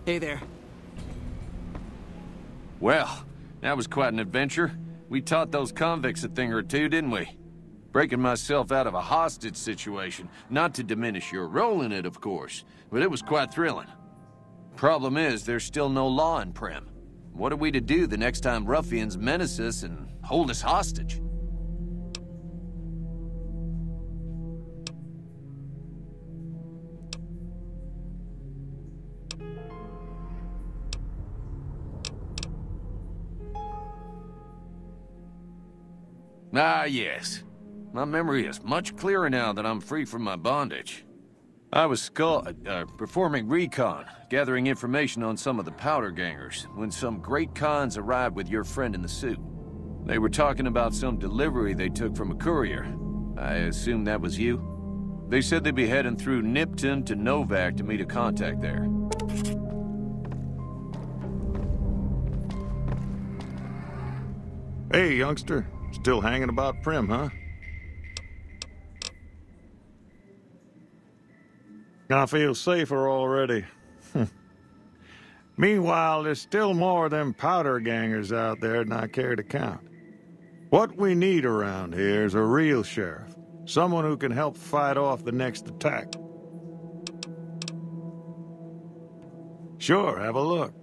Hey there. Well, that was quite an adventure. We taught those convicts a thing or two, didn't we? Breaking myself out of a hostage situation. Not to diminish your role in it, of course, but it was quite thrilling. Problem is, there's still no law in Prim. What are we to do the next time ruffians menace us and hold us hostage? Ah, yes. My memory is much clearer now that I'm free from my bondage. I was performing recon, gathering information on some of the powder gangers, when some great cons arrived with your friend in the suit. They were talking about some delivery they took from a courier. I assume that was you? They said they'd be heading through Nipton to Novak to meet a contact there. Hey, youngster. Still hanging about Prim, huh? I feel safer already. Meanwhile, there's still more of them powder gangers out there than I care to count. What we need around here is a real sheriff. Someone who can help fight off the next attack. Sure, have a look.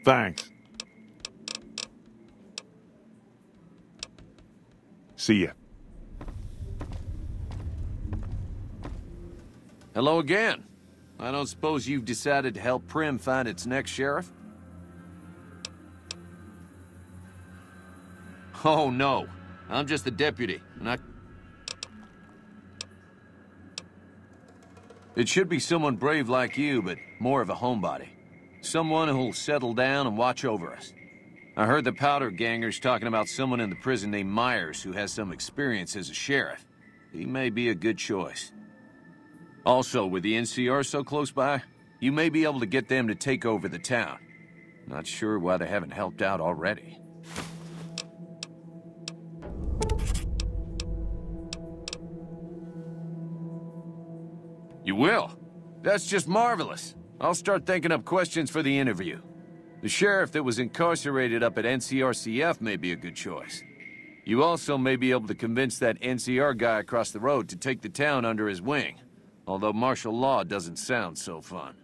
Thanks. See ya. Hello again. I don't suppose you've decided to help Prim find its next sheriff? Oh, no. I'm just the deputy, and It should be someone brave like you, but more of a homebody. Someone who'll settle down and watch over us. I heard the powder gangers talking about someone in the prison named Myers who has some experience as a sheriff. He may be a good choice. Also, with the NCR so close by, you may be able to get them to take over the town. Not sure why they haven't helped out already. You will? That's just marvelous. I'll start thinking up questions for the interview. The sheriff that was incarcerated up at NCRCF may be a good choice. You also may be able to convince that NCR guy across the road to take the town under his wing. Although martial law doesn't sound so fun.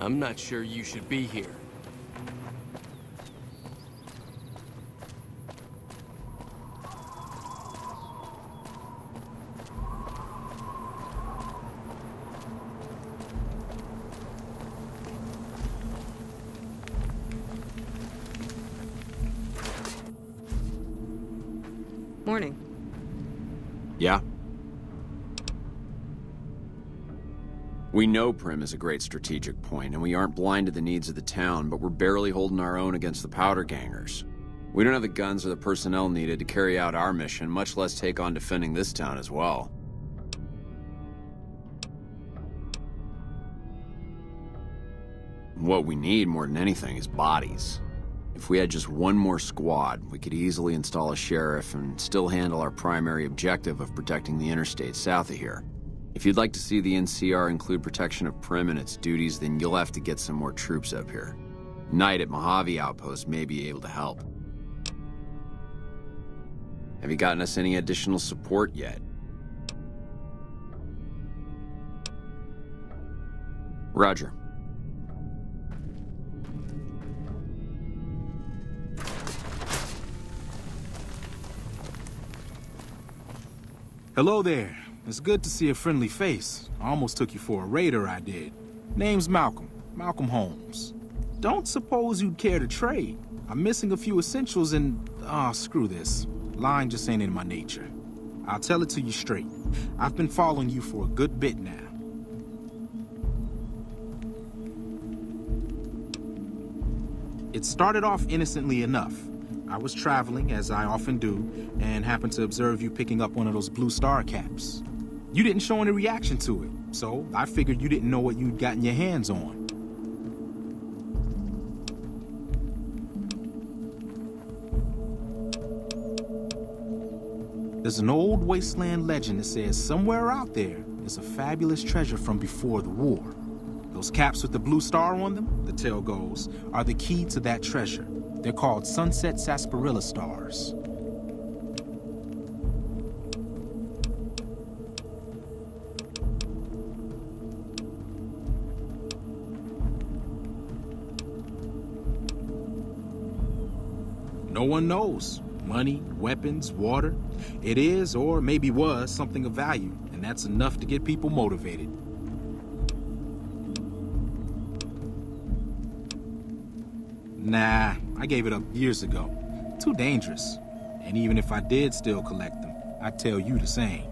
I'm not sure you should be here. Morning. Yeah? We know Prim is a great strategic point, and we aren't blind to the needs of the town, but we're barely holding our own against the powder gangers. We don't have the guns or the personnel needed to carry out our mission, much less take on defending this town as well. What we need more than anything is bodies. If we had just one more squad, we could easily install a sheriff and still handle our primary objective of protecting the interstate south of here. If you'd like to see the NCR include protection of Prim and its duties, then you'll have to get some more troops up here. Knight at Mojave Outpost may be able to help. Have you gotten us any additional support yet? Roger. Hello there. It's good to see a friendly face. I almost took you for a raider, I did. Name's Malcolm. Malcolm Holmes. Don't suppose you'd care to trade. I'm missing a few essentials and... screw this. Lying just ain't in my nature. I'll tell it to you straight. I've been following you for a good bit now. It started off innocently enough. I was traveling, as I often do, and happened to observe you picking up one of those blue star caps. You didn't show any reaction to it, so I figured you didn't know what you'd gotten your hands on. There's an old wasteland legend that says somewhere out there is a fabulous treasure from before the war. Those caps with the blue star on them, the tale goes, are the key to that treasure. They're called sunset sarsaparilla stars. No one knows. Money, weapons, water. It is, or maybe was, something of value, and that's enough to get people motivated. Nah, I gave it up years ago. Too dangerous. And even if I did still collect them, I'd tell you the same.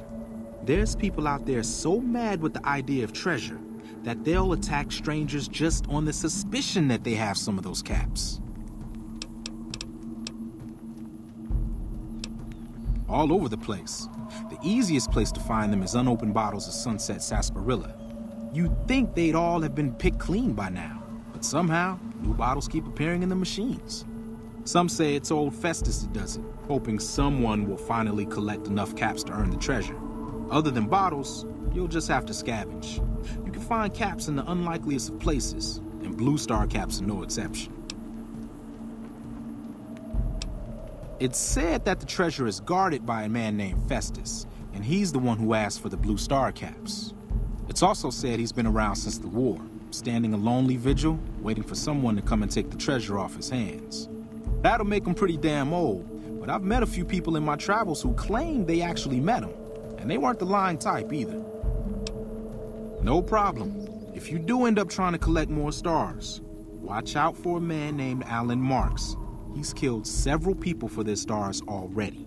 There's people out there so mad with the idea of treasure that they'll attack strangers just on the suspicion that they have some of those caps. All over the place. The easiest place to find them is unopened bottles of sunset sarsaparilla. You'd think they'd all have been picked clean by now, but somehow, new bottles keep appearing in the machines. Some say it's old Festus that does it, hoping someone will finally collect enough caps to earn the treasure. Other than bottles, you'll just have to scavenge. You can find caps in the unlikeliest of places, and blue star caps are no exception. It's said that the treasure is guarded by a man named Festus, and he's the one who asked for the blue star caps. It's also said he's been around since the war, standing a lonely vigil, waiting for someone to come and take the treasure off his hands. That'll make him pretty damn old, but I've met a few people in my travels who claim they actually met him, and they weren't the lying type either. No problem. If you do end up trying to collect more stars, watch out for a man named Alan Marks. He's killed several people for their stars already.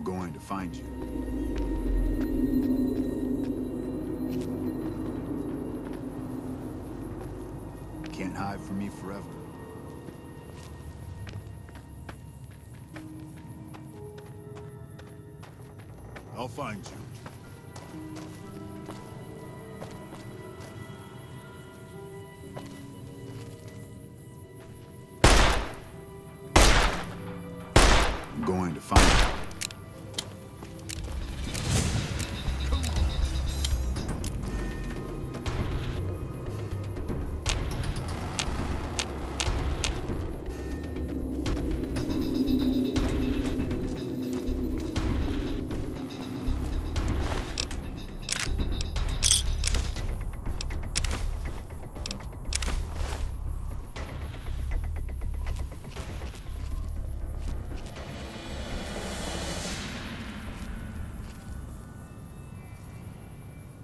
I'm going to find you. Can't hide from me forever. I'll find you. I'm going to find you.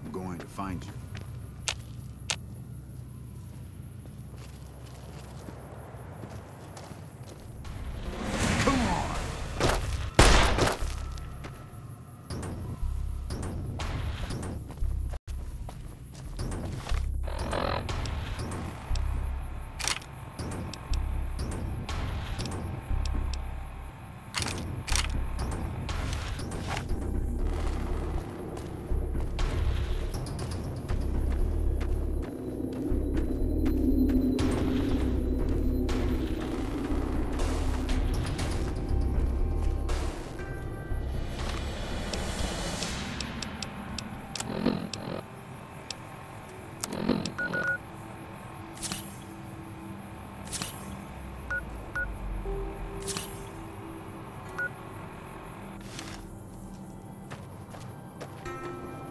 I'm going to find you. Come on!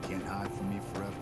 Can't hide from me forever.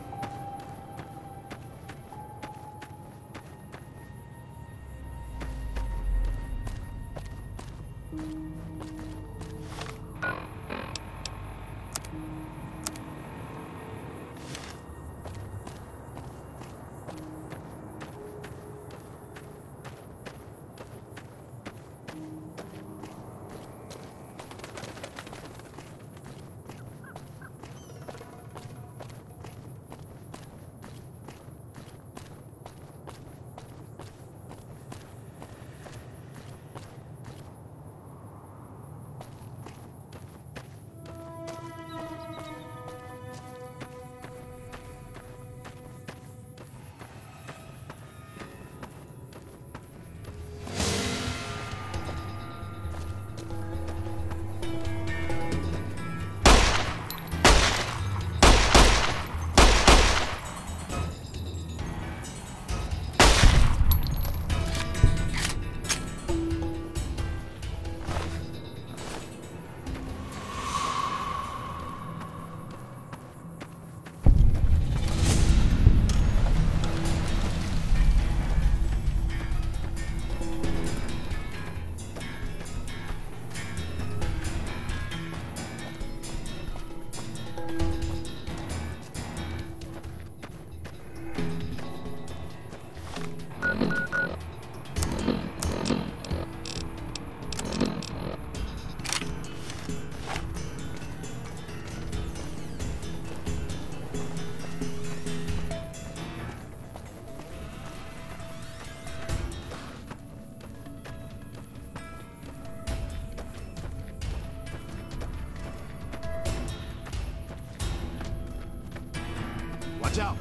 Watch out!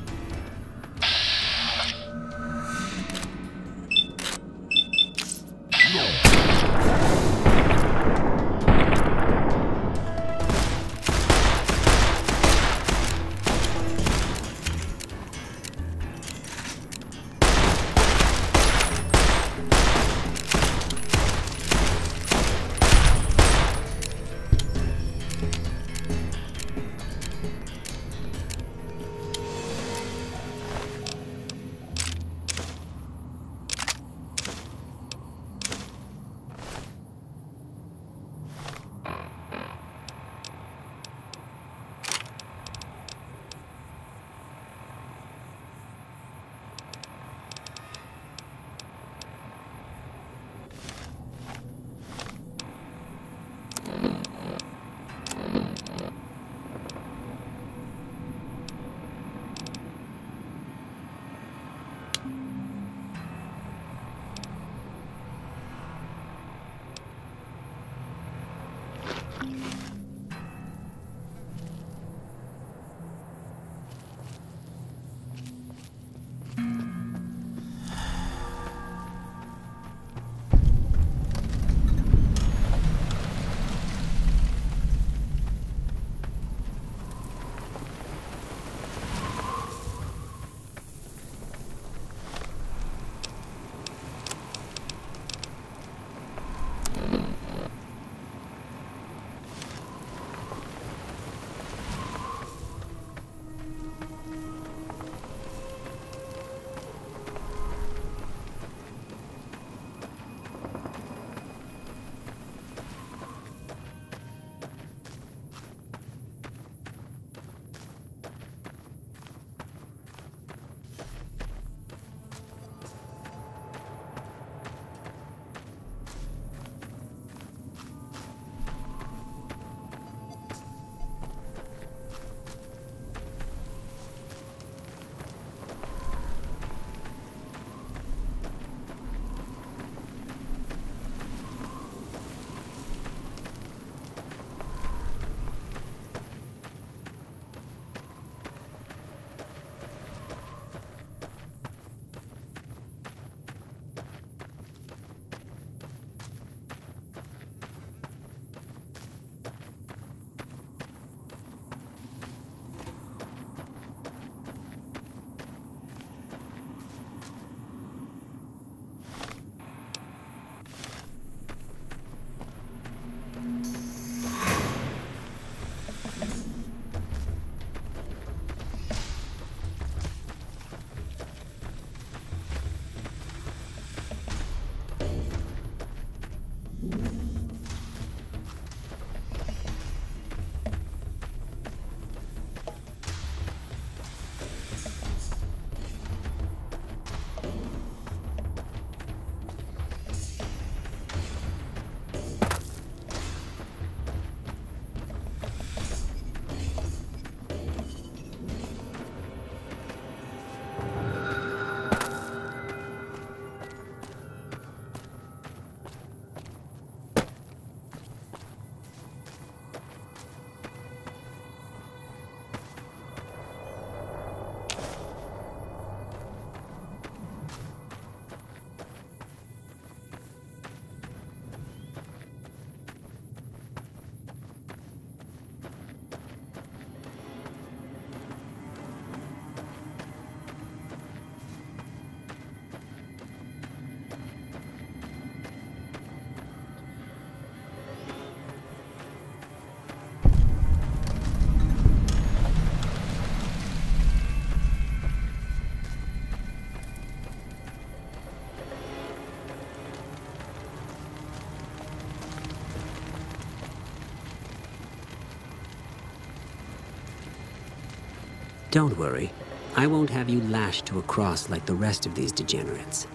Don't worry. I won't have you lashed to a cross like the rest of these degenerates.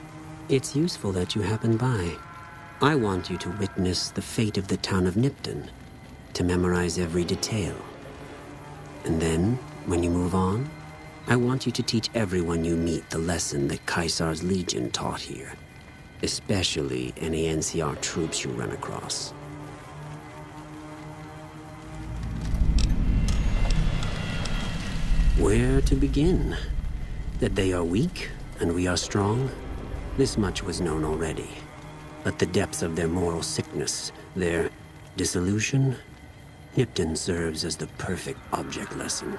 It's useful that you happened by. I want you to witness the fate of the town of Nipton, to memorize every detail. And then, when you move on, I want you to teach everyone you meet the lesson that Caesar's Legion taught here, especially any NCR troops you run across. Where to begin? That they are weak and we are strong? This much was known already. But the depths of their moral sickness, their dissolution, Nipton serves as the perfect object lesson.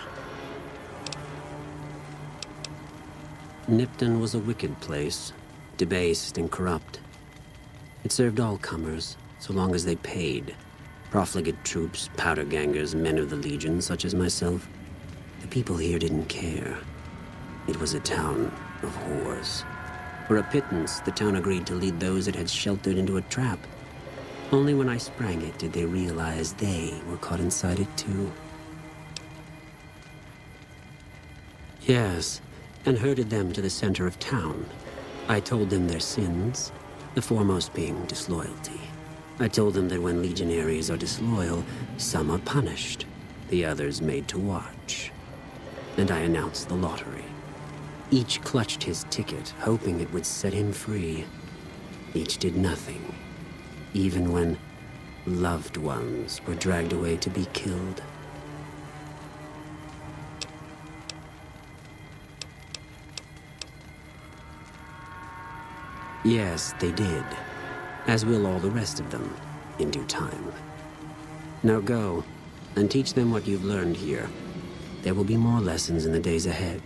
Nipton was a wicked place, debased and corrupt. It served all comers, so long as they paid. Profligate troops, powder gangers, men of the Legion, such as myself. The people here didn't care. It was a town of whores. For a pittance, the town agreed to lead those it had sheltered into a trap. Only when I sprang it did they realize they were caught inside it too. Yes, and herded them to the center of town. I told them their sins, the foremost being disloyalty. I told them that when legionaries are disloyal, some are punished, the others made to watch. And I announced the lottery. Each clutched his ticket, hoping it would set him free. Each did nothing, even when loved ones were dragged away to be killed. Yes, they did. As will all the rest of them, in due time. Now go, and teach them what you've learned here. There will be more lessons in the days ahead.